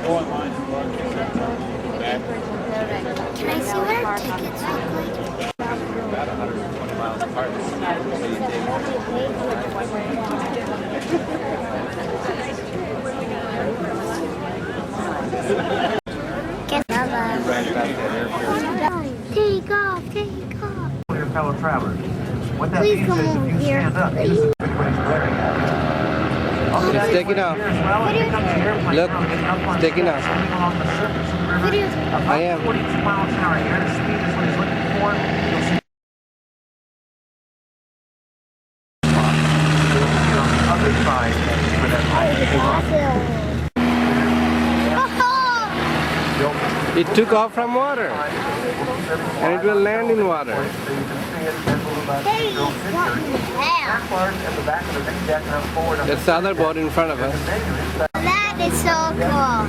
Can I see what our tickets look like? About 120 miles apart. Get Take off, take off. Your fellow travelers. What that Please means come is if over you here. stand up, this is everybody's glaring at you. It's taking off. Look, it's taking off. Along the surface of the river, about I am. 42 miles an hour. Here, the speed is what he's looking for. You'll see on the other side for that It took off from water, and it will land in water. That's the other boat in front of us. That is so cool. Oh,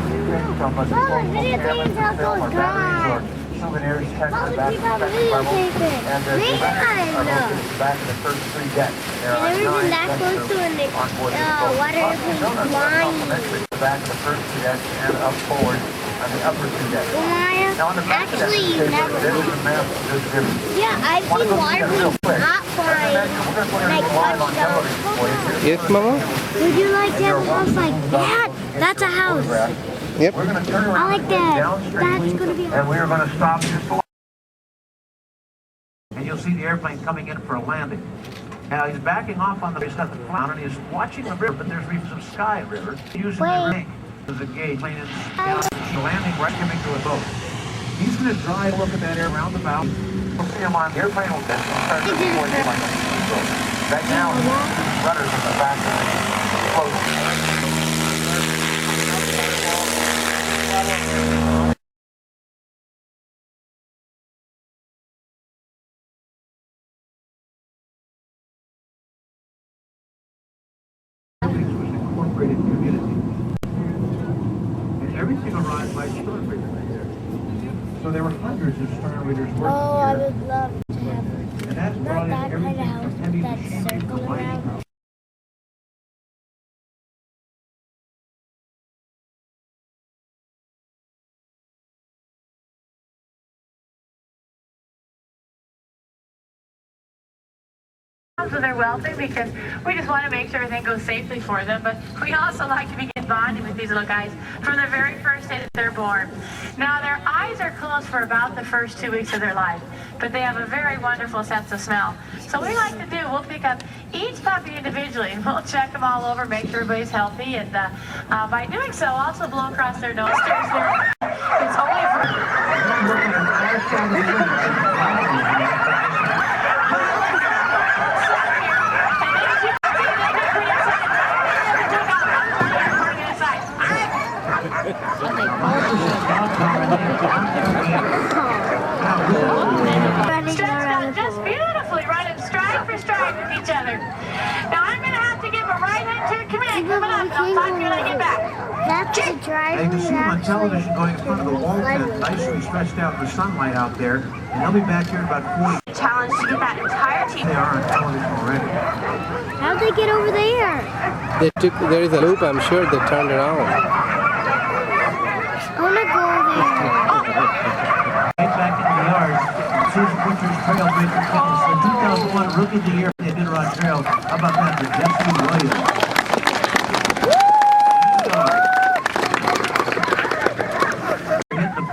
the videotape is also dry. Souvenirs checked Mom, the back keep of on the second level, videotaping. and the directions are located at the back of the first three decks. There are Never been that 9 close to an on board this boat. water Plus, airplane donuts are flying. complimentary at the back of the first two decks and up forward on the upper two decks. Maya, Now on the back of that actually, you never. there is a map that shows the difference. Yeah, I've Want to seen go water see that real planes quick? not flying. We're going to put Like it live on touchdowns. television for you. Yes, Mama? Would you like to have a house like that? That's a house. Yep. We're going to turn around I like that. downstream, That's going to be a and house. we're going to stop just a and you'll see the airplane coming in for a landing. Now he's backing off on the he's got the clown and he's watching the river, but there's reefs of Sky River using the ring as a gauge. Plane is the landing right coming to a boat. He's going to drive, look at that air roundabout. We'll see him on the airplane will start to deploy him on the boat. Right now, the rudders in the back of the boat. Incorporated community. And everything arrived by stern reader right there. So there were hundreds of stern readers working Oh, I here. would love to have And that's not brought in that kind of everything house, from but heavy that machinery to circle light around. house. So they're wealthy because we just want to make sure everything goes safely for them, but we also like to begin bonding with these little guys from the very first day that they're born. Now their eyes are closed for about the first 2 weeks of their life, but they have a very wonderful sense of smell. So what we like to do, we'll pick up each puppy individually and we'll check them all over, make sure everybody's healthy, and by doing so also blow across their nose. It's only just beautifully, running stride for stride with each other. Now I'm going to have to give a right hand turn. Come here, coming up, and I'll talk to you when I get back. That's the And you can see them on television going in front of the wall pit, nicely stretched out in the sunlight out there. And they'll be back here in about 40. Challenge to get that entire team. They are on television already. How'd they get over there? There is a loop, I'm sure they turned around. I want to go there. Right back into the yard. Susan Butcher's Trailbreaker Fitness, the 2001 Rookie of the Year for the Iditarod Trail. How about that for Jesse Williams?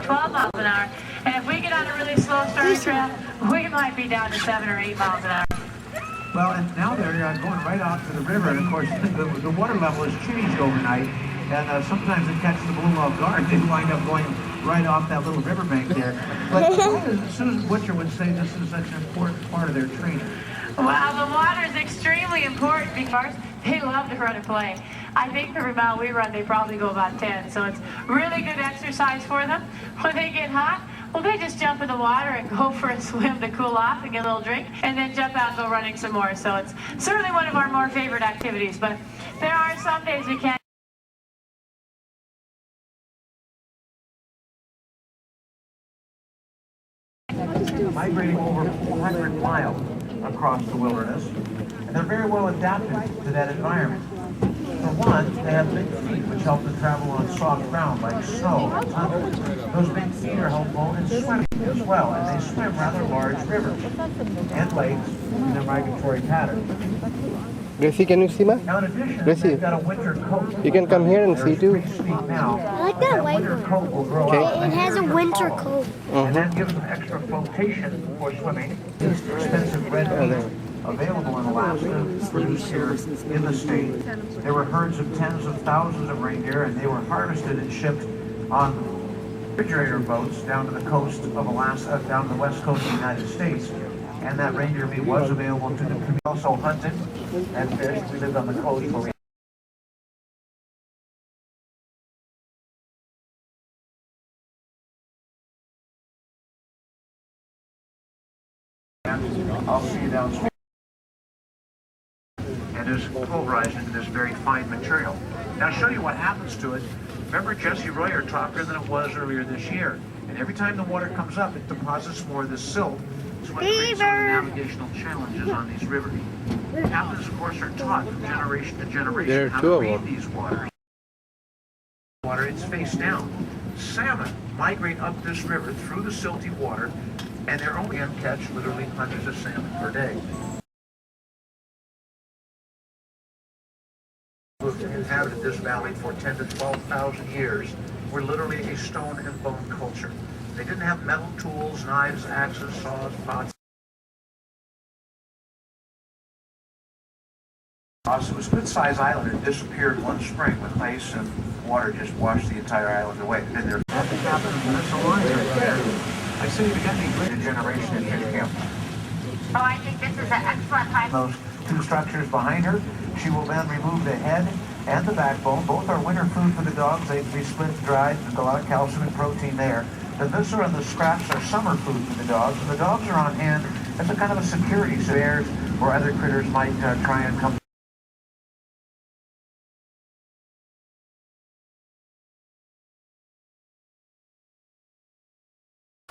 12 miles an hour. And if we get on a really slow starting trail, we might be down to 7 or 8 miles an hour. Well, and now they're going right out to the river, and of course the water level has changed overnight, and sometimes it catches the balloon off guard. They wind up going right off that little riverbank there. But why does Susan Butcher would say this is such an important part of their training? Well, the water is extremely important because they love to run and play. I think every mile we run, they probably go about 10. So it's really good exercise for them. When they get hot, well, they just jump in the water and go for a swim to cool off and get a little drink, and then jump out and go running some more. So it's certainly one of our more favorite activities. But there are some days we can't. Migrating over 400 miles across the wilderness, and they're very well adapted to that environment. For one, they have big feet which help them travel on soft ground like snow and tundra. Those big feet are helpful in swimming as well, and they swim rather large rivers and lakes in their migratory pattern. Gracie, can you see, ma? Now, in addition, Gracie, they've got a winter coat. you can come here and see too. I like that white Winter one. coat will grow Okay. out It has a years winter follow. coat. And that gives them extra flotation for swimming. These expensive red meat available in Alaska, produced here in the state. There were herds of tens of thousands of reindeer, and they were harvested and shipped on refrigerator boats down to the coast of Alaska, down to the west coast of the United States. And that reindeer meat was available to the community. We also hunted and fished. We lived on the coast where we I'll see you downstream. And is pulverized into this very fine material. Now I'll show you what happens to it. Remember, Jesse Royer talked than it was earlier this year. And every time the water comes up, it deposits more of this silt. So what creates some of the navigational challenges on these rivers. Captains, of course, are taught from generation to generation There are how two to of read them. these waters. Water, it's face down. Salmon migrate up this river through the silty water, and they're only can catch literally hundreds of salmon per day. Who've inhabited this valley for 10 to 12,000 years were literally a stone and bone culture. They didn't have metal tools, knives, axes, saws, pots. It was a good-sized island. It disappeared one spring when ice and water just washed the entire island away. And there nothing happened in this alliance right there. I see you got any great generation in fish camp. Oh, I think this is an excellent time. Those two structures behind her, she will then remove the head and the backbone. Both are winter food for the dogs. They can be split, dried. There's a lot of calcium and protein there. The viscera and the scraps are summer food for the dogs, and the dogs are on hand as a kind of a security, so bears or other critters might try and come.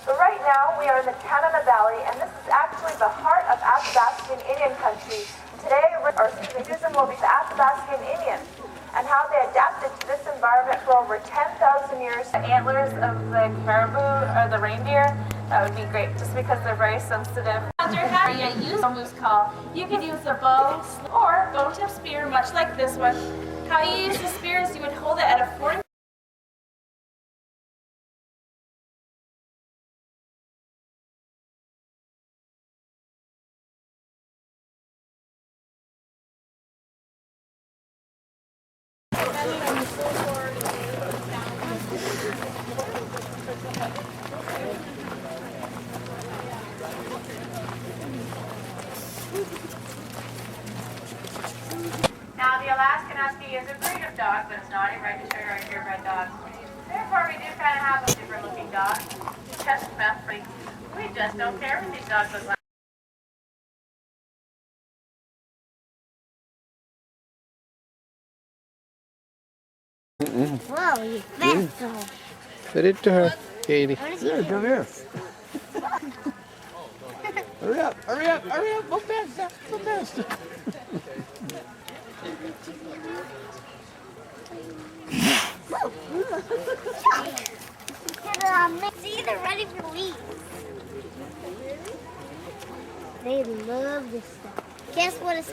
So right now we are in the Canada Valley, and this is actually the heart of Athabascan Indian country. Today our speaker will be the Athabascan Indians and how they adapted to this environment for over 10,000 years. The antlers of the caribou or the reindeer, that would be great just because they're very sensitive. You use a moose call. You could use a bow or bow-tip spear, much like this one. How you use the spear is you would hold it at a 40. Now, the Alaskan Husky is a breed of dog, but it's not a registered or a purebred dog. Therefore, we do kind of have a different looking dog. Just Bethany. We just don't care what these dogs look like. Whoa, you fast dog. Fit it to her, Katie. Yeah, come here. Hurry up, hurry up, hurry up, go faster, go faster. See, they're ready for leave. They love this stuff. Guess what it's